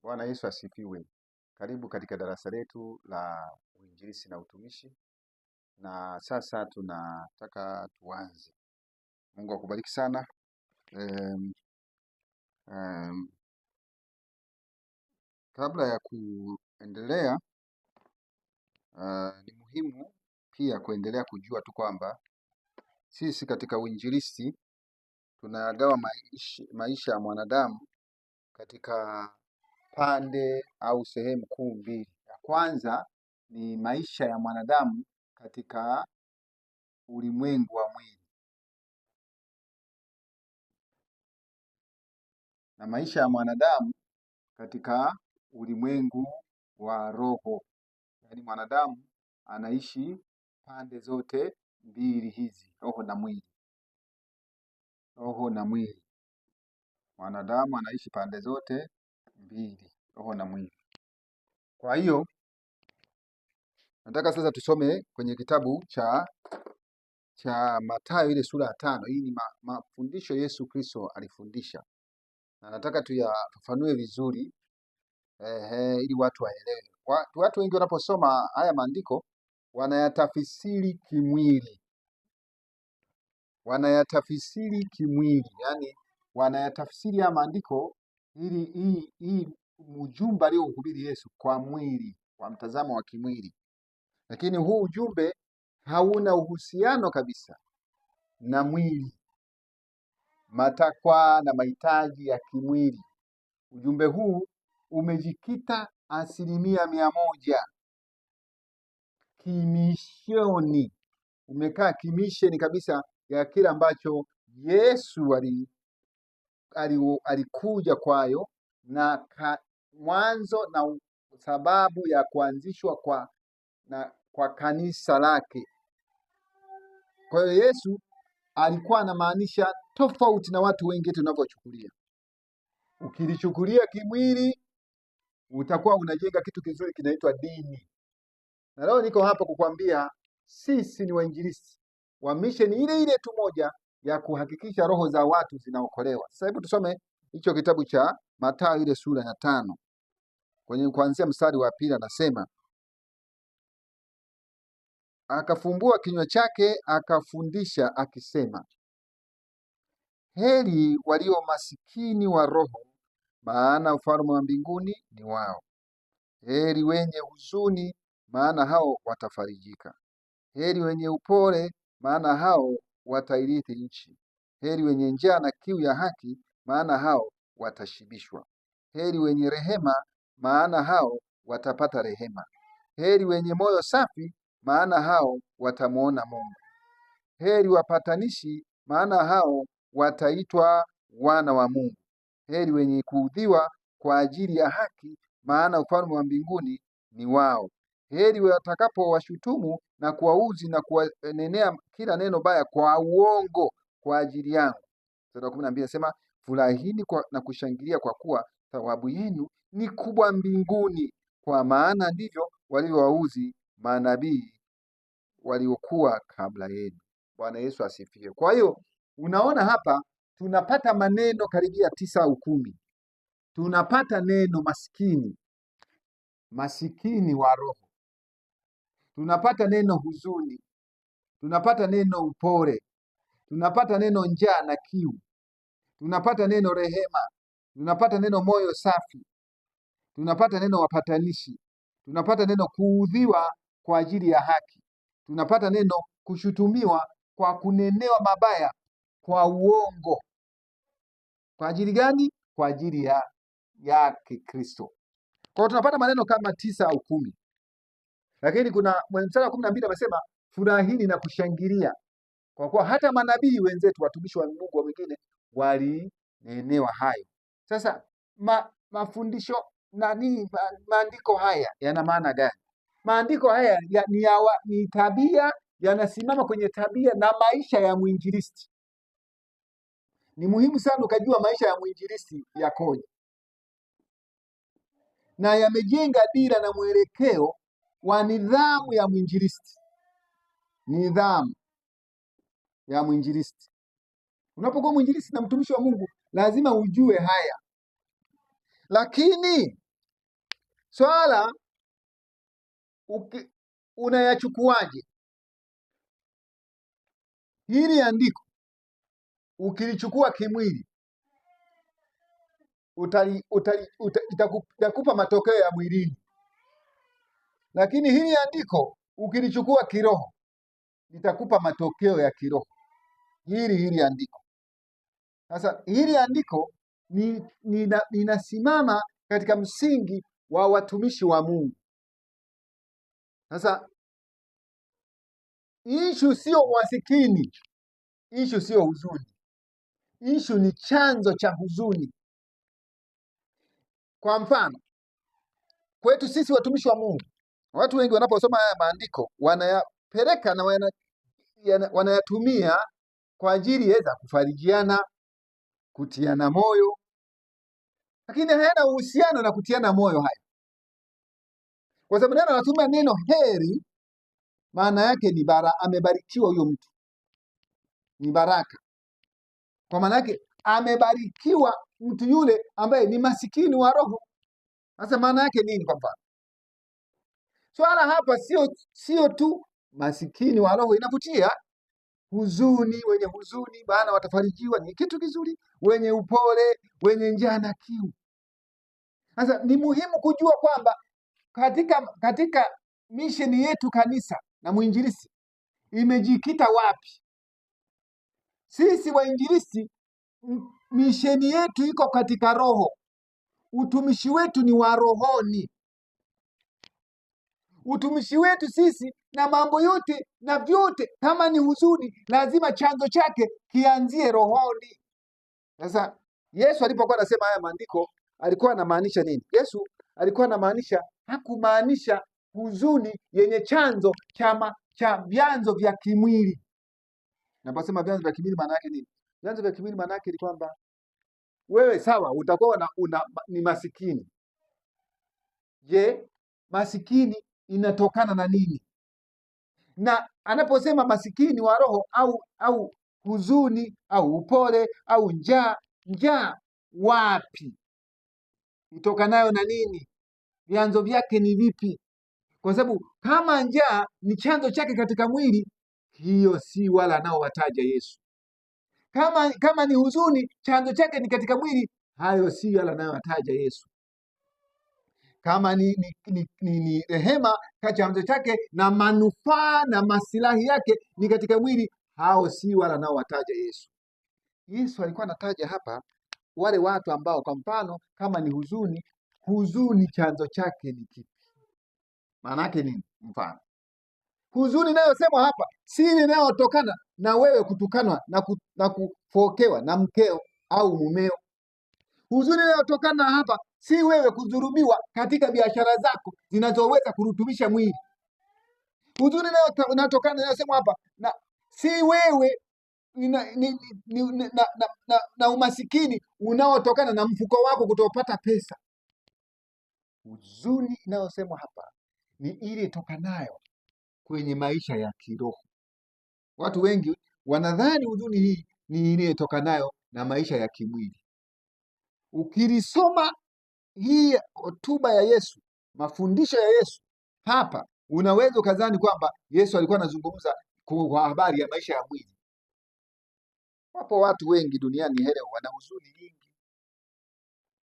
Bwana Yesu asifiwe. Karibu katika darasa letu la uinjilisti na utumishi, na sasa tunataka tuanze. Mungu akubariki sana. Um, um, Kabla ya kuendelea, ni muhimu pia kuendelea kujua tu kwamba sisi katika uinjilisti tunagawa maisha ya mwanadamu katika pande au sehemu kuu mbili. Ya kwanza ni maisha ya mwanadamu katika ulimwengu wa mwili, na maisha ya mwanadamu katika ulimwengu wa roho. Yaani mwanadamu anaishi pande zote mbili hizi, roho na mwili. Roho na mwili. Mwanadamu anaishi pande zote mbili, roho na mwili. Kwa hiyo nataka sasa tusome kwenye kitabu cha Mathayo ile sura ya 5. Hii ni mafundisho Yesu Kristo alifundisha, na nataka tuyafafanue vizuri ili watu waelewe. Watu wengi wanaposoma haya maandiko wanayatafsiri kimwili, yani wanayatafsiri haya maandiko ili hii ujumbe aliohubiri Yesu kwa mwili, kwa mtazamo wa kimwili, lakini huu ujumbe hauna uhusiano kabisa na mwili, matakwa na mahitaji ya kimwili. Ujumbe huu umejikita 100% kimishoni, umekaa kimisheni kabisa ya kile ambacho Yesu alikuja kwayo na mwanzo na sababu ya kuanzishwa kwa kanisa lake. Kwa hiyo Yesu alikuwa anamaanisha tofauti na watu wengi tunavyochukulia. Ukilichukulia kimwili utakuwa unajenga kitu kizuri kinaitwa dini. Na leo niko hapa kukwambia sisi ni wainjilisti wa misheni ile ile tu moja ya kuhakikisha roho za watu zinaokolewa. Sasa hebu tusome hicho kitabu cha Mathayo ile sura ya 5. Kuanzia mstari wa 2 anasema, akafumbua kinywa chake akafundisha akisema, heri walio masikini wa roho, maana ufalme wa mbinguni ni wao. Heri wenye huzuni, maana hao watafarijika. Heri wenye upole, maana hao watairithi nchi. Heri wenye njaa na kiu ya haki, maana hao watashibishwa. Heri wenye rehema, maana hao watapata rehema. Heri wenye moyo safi, maana hao watamuona Mungu. Heri wapatanishi, maana hao wataitwa wana wa Mungu. Heri wenye kuudhiwa kwa ajili ya haki, maana ufalme wa mbinguni ni wao. Heri watakapo washutumu na kuwauzi na kuwanenea kila neno baya kwa uongo kwa ajili yangu. Sura 12 nasema, furahini na kushangilia, kwa kuwa thawabu yenu ni kubwa mbinguni, kwa maana ndivyo waliowauzi manabii waliokuwa kabla yenu. Bwana Yesu asifiwe. Kwa hiyo unaona hapa tunapata maneno karibia 9 au 10. Tunapata neno masikini wa roho, tunapata neno huzuni, tunapata neno upole, tunapata neno njaa na kiu, tunapata neno rehema, tunapata neno moyo safi, tunapata neno wapatanishi, tunapata neno kuudhiwa kwa ajili ya haki, tunapata neno kushutumiwa kwa kunenewa mabaya kwa uongo. Kwa ajili gani? Kwa ajili yake Kristo. Kwa hiyo tunapata maneno kama 9 au 10. Lakini kuna mstari wa 12 amesema, furahini na kushangilia, kwa kuwa hata manabii wenzetu, watumishi wa Mungu wengine, walinenewa hayo. Sasa mafundisho maandiko haya yana maana gani? Maandiko haya ni tabia, yanasimama kwenye tabia na maisha ya mwinjilisti. Ni muhimu sana ukajua maisha ya mwinjilisti yakoje, na yamejenga dira na mwelekeo wa nidhamu ya mwinjilisti. Nidhamu ya mwinjilisti. Unapokuwa mwinjilisti na mtumishi wa Mungu lazima ujue haya. Lakini swala unayachukuaje? Hili andiko ukilichukua kimwili itakupa matokeo ya mwilini, lakini hili andiko ukilichukua kiroho litakupa matokeo ya kiroho. Hili andiko sasa, hili andiko linasimama katika msingi wa watumishi wa Mungu. Sasa ishu sio umasikini, ishu sio huzuni, ishu ni chanzo cha huzuni. Kwa mfano, kwetu sisi watumishi wa Mungu, watu wengi wanaposoma haya maandiko wanayapeleka na wanayatumia kwa ajili ya kufarijiana, kutiana moyo, lakini hayana uhusiano na kutiana moyo haya, kwa sababu neno anatumia neno heri, maana yake ni amebarikiwa huyo mtu, ni baraka. Kwa maana yake amebarikiwa mtu yule ambaye ni masikini wa roho. Sasa maana yake nini? Kwa mfano, swala hapa sio tu masikini wa roho, inavutia huzuni, wenye huzuni maana watafarijiwa, ni kitu kizuri, wenye upole, wenye njaa na kiu. Sasa ni muhimu kujua kwamba katika misheni yetu kanisa na mwinjilisti imejikita wapi. Sisi wainjilisti misheni yetu iko katika roho, utumishi wetu ni wa rohoni. Utumishi wetu sisi na mambo yote na vyote, kama ni huzuni, lazima chanzo chake kianzie rohoni. Sasa Yesu alipokuwa anasema haya maandiko alikuwa anamaanisha nini? Yesu alikuwa anamaanisha, hakumaanisha huzuni yenye chanzo cha vyanzo vya kimwili. Naposema vyanzo vya kimwili maana yake nini? Vyanzo vya kimwili maana yake ni kwamba wewe sawa, utakuwa ni masikini. Je, masikini inatokana na nini? Na anaposema masikini wa roho au huzuni au upole au njaa wapi? Itokanayo na nini? Vyanzo vyake ni vipi? Kwa sababu kama njaa ni chanzo chake katika mwili, hiyo si wala anaowataja Yesu. Kama ni huzuni chanzo chake ni katika mwili, hayo si wala anayowataja Yesu. Kama ni rehema, chanzo chake na manufaa na masilahi yake ni katika mwili, hao si wala anaowataja Yesu. Yesu alikuwa anataja hapa wale watu ambao, kwa mfano, kama ni huzuni chanzo chake ni kipi? Maana yake ni mfano, huzuni inayosemwa hapa si ile inayotokana na wewe kutukanwa na kufokewa na mkeo au mumeo. Huzuni inayotokana hapa si wewe kudhulumiwa katika biashara zako zinazoweza kurutubisha mwili. Huzuni inayotokana inayosemwa hapa na si wewe na umasikini unaotokana na mfuko wako kutopata pesa. Huzuni inayosemwa hapa ni ile tokanayo kwenye maisha ya kiroho. Watu wengi wanadhani huzuni hii ni ile tokanayo na maisha ya kimwili. Ukilisoma hii hotuba ya Yesu, mafundisho ya Yesu hapa, unaweza ukadhani kwamba Yesu alikuwa anazungumza kwa habari ya maisha ya mwili. Wapo watu wengi duniani leo wana huzuni nyingi,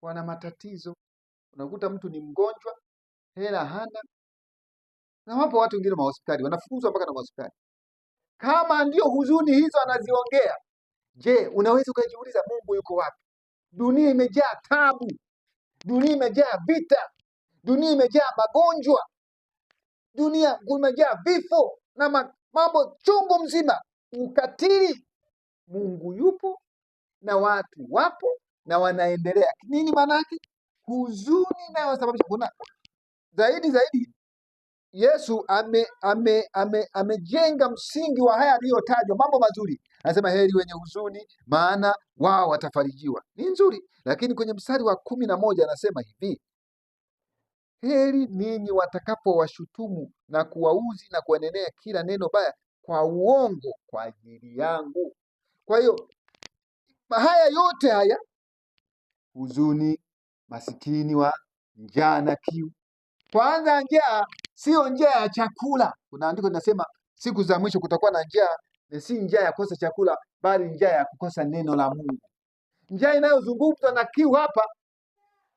wana matatizo. Unakuta mtu ni mgonjwa, hela hana, na wapo watu wengine mahospitali wanafukuzwa mpaka na hospitali. Kama ndio huzuni hizo anaziongea, je, unaweza ukajiuliza Mungu yuko wapi? Dunia imejaa tabu, dunia imejaa vita, dunia imejaa magonjwa, dunia kumejaa vifo na mambo chungu mzima, ukatili. Mungu yupo na watu wapo na wanaendelea. Nini maana yake? Huzuni inayosababisha. Kuna zaidi Yesu amejenga msingi wa haya aliyotajwa, mambo mazuri. Anasema heri wenye huzuni, maana wao watafarijiwa. Ni nzuri, lakini kwenye mstari wa 11 anasema hivi, heri ninyi watakapowashutumu na kuwauzi na kuenenea kila neno baya kwa uongo kwa ajili yangu. Kwa hiyo haya yote haya, huzuni, masikini wa njaa na kiu, Kwanza njaa sio njaa ya chakula. Kuna andiko linasema siku za mwisho kutakuwa na njaa, na si njaa ya kukosa chakula, bali njaa ya kukosa neno la Mungu. Njaa inayozungumzwa na kiu hapa,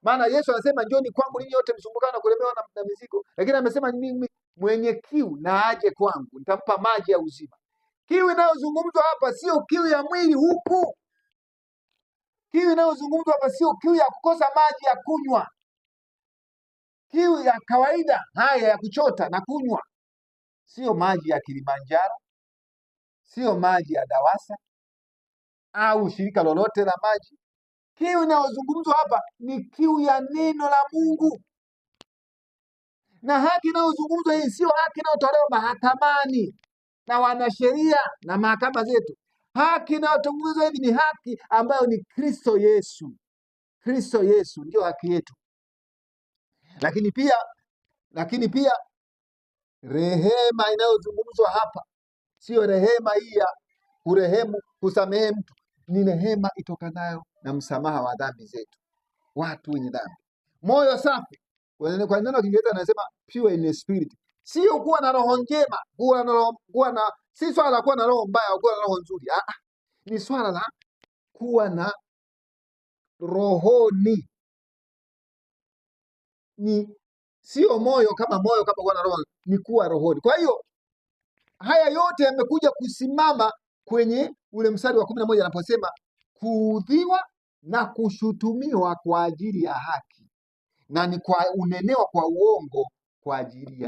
maana Yesu anasema njoni kwangu ninyi wote msumbukao na kulemewa na mizigo, lakini amesema mimi mwenye kiu na aje kwangu, nitampa maji ya uzima. Kiu inayozungumzwa hapa sio kiu ya mwili huku. Kiu inayozungumzwa hapa sio kiu ya kukosa maji ya kunywa, kiu ya kawaida haya ya kuchota na kunywa, sio maji ya Kilimanjaro, sio maji ya DAWASA au shirika lolote la maji. Kiu inayozungumzwa hapa ni kiu ya neno la Mungu. Na haki inayozungumzwa hii sio haki inayotolewa mahakamani na wanasheria na mahakama zetu. Haki inayozungumzwa hivi ni haki ambayo ni Kristo Yesu. Kristo Yesu ndio haki yetu. Lakini pia rehema inayozungumzwa hapa sio rehema hii ya kurehemu, kusamehe mtu. Ni rehema itokanayo na msamaha wa dhambi zetu, watu wenye dhambi. Moyo safi, kwa neno la Kiingereza anasema pure in spirit. Sio kuwa na roho njema, si swala la kuwa na roho mbaya au kuwa na roho nzuri. Ni swala la kuwa na rohoni. Ni sio moyo kama kuwa na roho, ni kuwa rohoni. Kwa hiyo haya yote yamekuja kusimama kwenye ule mstari wa 11 anaposema kuudhiwa na kushutumiwa kwa ajili ya haki, na ni kwa unenewa kwa uongo kwa ajili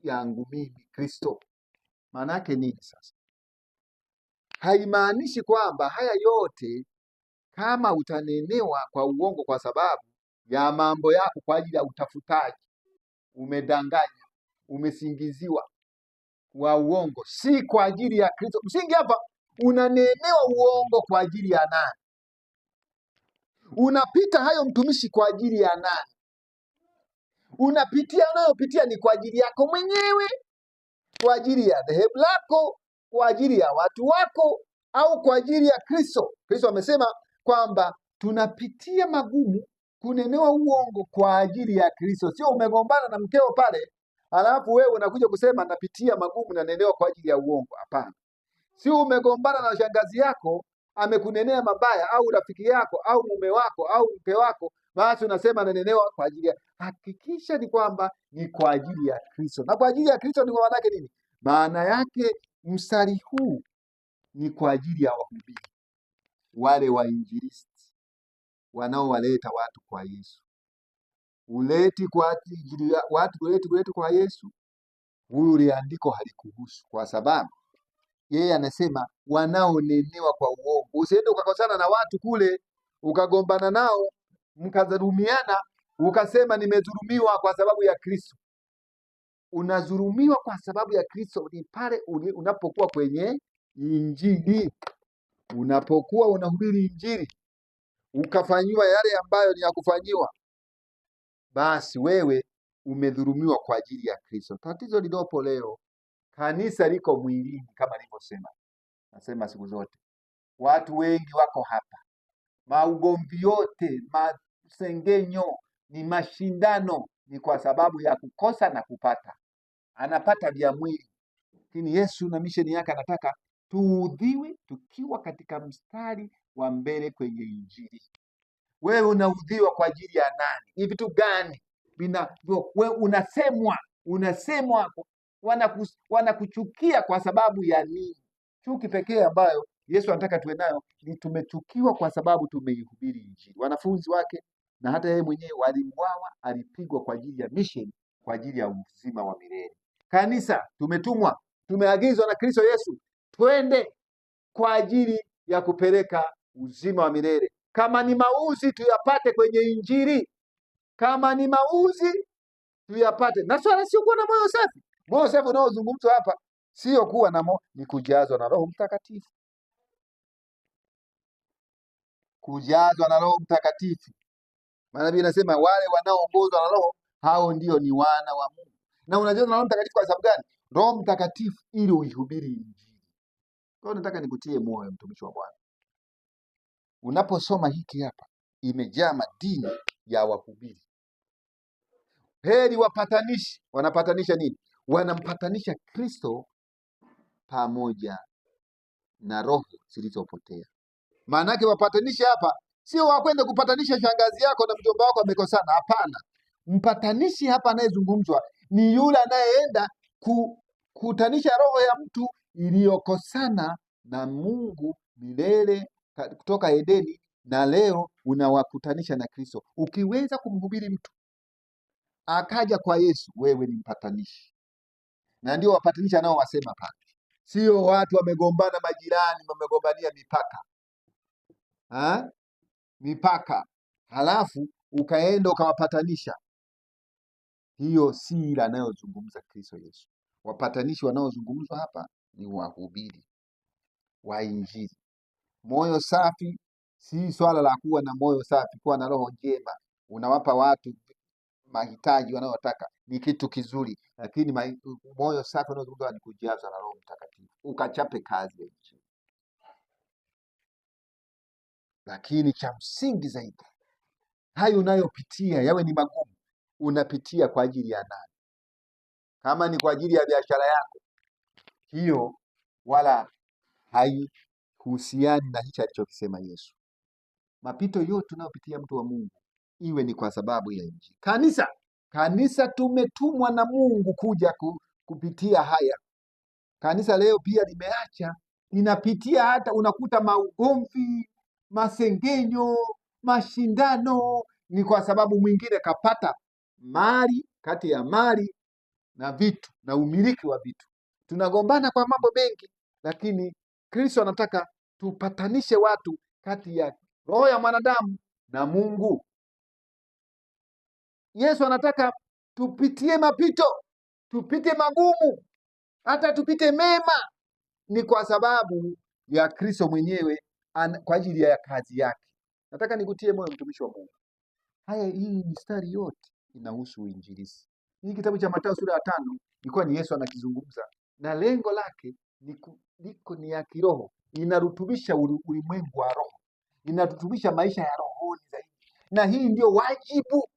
yangu mimi Kristo. Maana yake nini sasa? Haimaanishi kwamba haya yote kama utanenewa kwa uongo kwa sababu ya mambo yako, kwa ajili ya utafutaji, umedanganya, umesingiziwa wa uongo, si kwa ajili ya Kristo. Msingi hapa, unanenewa uongo kwa ajili ya nani? Unapita hayo mtumishi kwa ajili ya nani? Unayopitia ni kwa ajili yako mwenyewe, kwa ajili ya dhehebu lako, kwa ajili ya watu wako, au kwa ajili ya Kristo? Kristo amesema kwamba tunapitia magumu, kunenewa uongo kwa ajili ya Kristo. Sio umegombana na mkeo pale, alafu wewe unakuja kusema napitia magumu na nenewa kwa ajili ya uongo. Hapana. Sio umegombana na shangazi yako amekunenea mabaya, au rafiki yako au mume wako au mke wako, basi unasema nanenewa kwa ajili ya. Hakikisha ni kwamba ni kwa ajili ya Kristo. Na kwa ajili ya Kristo ni kwa maana yake nini? Maana yake mstari huu ni kwa ajili ya wahubiri, wale wainjilisti wanaowaleta watu kwa Yesu. Uleti kwa ajili ya watu kuleti kwa Yesu, huyu liandiko halikuhusu, kwa sababu yeye anasema wanaonenewa kwa uongo. Usiende ukakosana na watu kule ukagombana nao mkadhulumiana ukasema nimedhulumiwa kwa sababu ya Kristo. Unadhulumiwa kwa sababu ya Kristo ni pale unapokuwa kwenye Injili, unapokuwa unahubiri Injili ukafanyiwa yale ambayo ni ya kufanyiwa, basi wewe umedhulumiwa kwa ajili ya Kristo. Tatizo lilopo leo, kanisa liko mwilini kama nilivyosema. Nasema siku zote watu wengi wako hapa, maugomvi yote, masengenyo, ni mashindano, ni kwa sababu ya kukosa na kupata. Anapata vya mwili, lakini Yesu na misheni yake anataka tuudhiwe tukiwa katika mstari wa mbele kwenye Injili. Wewe unaudhiwa kwa ajili ya nani? Ni vitu gani wewe unasemwa wanakuchukia kwa sababu ya nini? Chuki pekee ambayo Yesu anataka tuwe nayo ni tumechukiwa kwa sababu tumeihubiri Injili. Wanafunzi wake na hata yeye mwenyewe waliuawa, alipigwa kwa ajili ya mission, kwa ajili ya uzima wa milele. Kanisa tumetumwa, tumeagizwa na Kristo Yesu twende kwa ajili ya kupeleka uzima wa milele. Kama ni mauzi tuyapate kwenye Injili, kama ni mauzi tuyapate. Na swala sio kuwa na moyo safi. Moyo safi unaozungumzwa hapa sio kuwa na ni kujazwa na Roho Mtakatifu. Kujazwa na Roho Mtakatifu, maana Biblia inasema wale wanaoongozwa na Roho hao ndio ni wana wa Mungu. Na unajazwa na Roho Mtakatifu kwa sababu gani? Roho Mtakatifu ili uihubiri Injili. Kwa hiyo nataka nikutie moyo, mtumishi wa Bwana, unaposoma hiki hapa, imejaa madini ya wahubiri. Heri wapatanishi. Wanapatanisha nini? Wanampatanisha Kristo pamoja na roho zilizopotea. Maana yake wapatanishi hapa sio wakwenda kupatanisha shangazi yako na mjomba wako amekosana. Hapana, mpatanishi hapa anayezungumzwa ni yule anayeenda kukutanisha roho ya mtu iliyokosana na Mungu milele kutoka Edeni, na leo unawakutanisha na Kristo. Ukiweza kumhubiri mtu akaja kwa Yesu, wewe ni mpatanishi. Na ndio wapatanisha nao wasema pale, sio watu wamegombana, majirani wamegombania mipaka halafu ukaenda ukawapatanisha. Hiyo si ile anayozungumza Kristo Yesu. Wapatanishi wanaozungumzwa hapa ni wahubiri wa Injili. Moyo safi si swala la kuwa na moyo safi, kuwa na roho njema, unawapa watu mahitaji wanayotaka, ni kitu kizuri, lakini moyo safi unaozungumzwa ni kujazwa na Roho Mtakatifu, ukachape kazi ya Injili. Lakini cha msingi zaidi, hayo unayopitia yawe ni magumu, unapitia kwa ajili ya nani? Kama ni kwa ajili ya biashara yako, hiyo wala haihusiani na hicho alichokisema Yesu. Mapito yote unayopitia mtu wa Mungu, iwe ni kwa sababu ya Injili. Kanisa tumetumwa na Mungu kuja kupitia haya. Kanisa leo pia limeacha, linapitia, hata unakuta maugomvi, masengenyo, mashindano. Ni kwa sababu mwingine kapata mali, kati ya mali na vitu na umiliki wa vitu. Tunagombana kwa mambo mengi, lakini Kristo anataka tupatanishe watu kati ya roho ya mwanadamu na Mungu. Yesu anataka tupitie mapito, tupite magumu, hata tupite mema. Ni kwa sababu ya Kristo mwenyewe, kwa ajili ya kazi yake. Nataka nikutie moyo, mtumishi wa Mungu. Hii mistari yote inahusu uinjilisti. Hii kitabu cha Mathayo sura ya 5 ilikuwa ni Yesu anakizungumza, na lengo lake ni ya kiroho, inarutubisha ulimwengu wa roho, inarutubisha maisha ya rohoni zaidi. Na hii ndio wajibu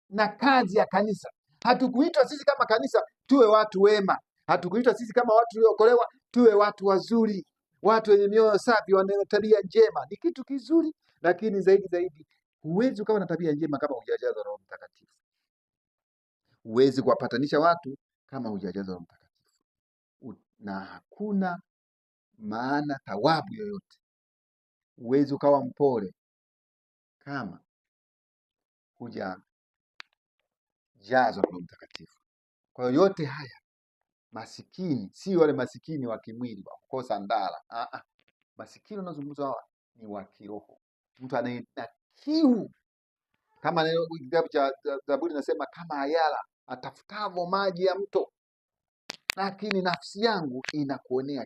na kazi ya kanisa. Hatukuitwa sisi kama kanisa tuwe watu wema, hatukuitwa sisi kama watu waliokolewa tuwe watu wazuri, watu wenye mioyo safi, wana tabia njema. Ni kitu kizuri, lakini zaidi, huwezi ukawa na tabia njema kama hujajazwa Roho Mtakatifu. Huwezi kuwapatanisha watu kama hujajazwa Roho Mtakatifu, na hakuna maana thawabu yoyote. Huwezi ukawa mpole kama hujajazwa Roho Mtakatifu. Kwa hiyo yote haya, masikini si wale masikini wa kimwili wa kukosa ndala. Masikini unazungumzwa ni wa kiroho, mtu anaye kiu, kama kitabu cha Zaburi nasema, kama ayala atafutavo maji ya mto, lakini nafsi yangu inakuonea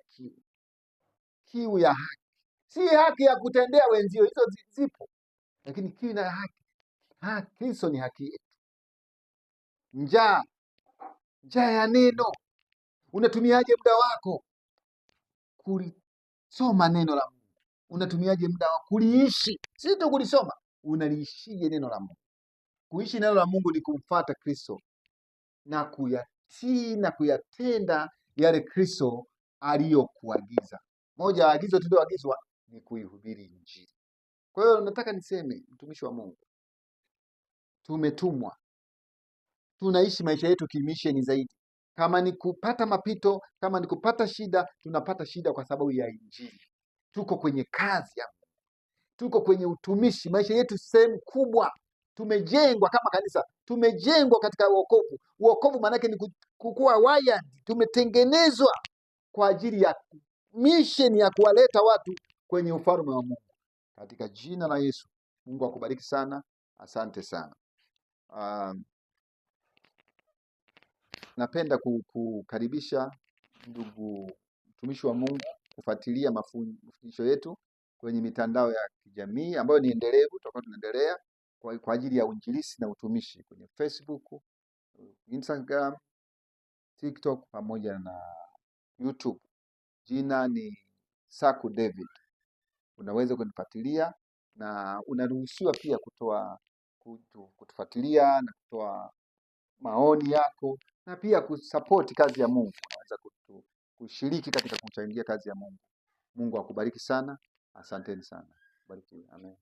kiu ya haki. Si haki ya kutendea wenzio, hizo zipo, lakini kiu ya haki. Kristo ni haki yetu. Njaa ya neno. Unatumiaje muda wako kulisoma neno la Mungu? Unatumiaje muda wako kuliishi? Si tu kulisoma, unaliishije neno la Mungu? Kuishi neno la Mungu ni kumfuata Kristo na kuyatii na kuyatenda yale Kristo aliyokuagiza. Moja ya agizo tulioagizwa ni kuihubiri Injili. Kwa hiyo nataka niseme, mtumishi wa Mungu, tumetumwa, tunaishi maisha yetu kimisheni zaidi. Kama ni kupata mapito, kama ni kupata shida, tunapata shida kwa sababu ya Injili. Tuko kwenye kazi ya Mungu, tuko kwenye utumishi. Maisha yetu sehemu kubwa tumejengwa kama kanisa, tumejengwa katika wokovu. Wokovu maana yake ni kukua wired, tumetengenezwa kwa ajili ya mission ya kuwaleta watu kwenye ufalme wa Mungu. Katika jina la Yesu, Mungu akubariki sana. Asante sana. Napenda kukaribisha ndugu mtumishi wa Mungu kufuatilia mafundisho yetu kwenye mitandao ya kijamii ambayo ni endelevu. Tutakuwa tunaendelea kwa ajili ya uinjilisti na utumishi kwenye Facebook, Instagram, TikTok pamoja na YouTube. Jina ni Saku David. Unaweza kunifuatilia na unaruhusiwa pia kutufuatilia na kutoa maoni yako na pia kusapoti kazi ya Mungu. Unaweza kushiriki katika kuchangia kazi ya Mungu. Mungu akubariki sana. Asanteni sana. Barikiwe. Amen.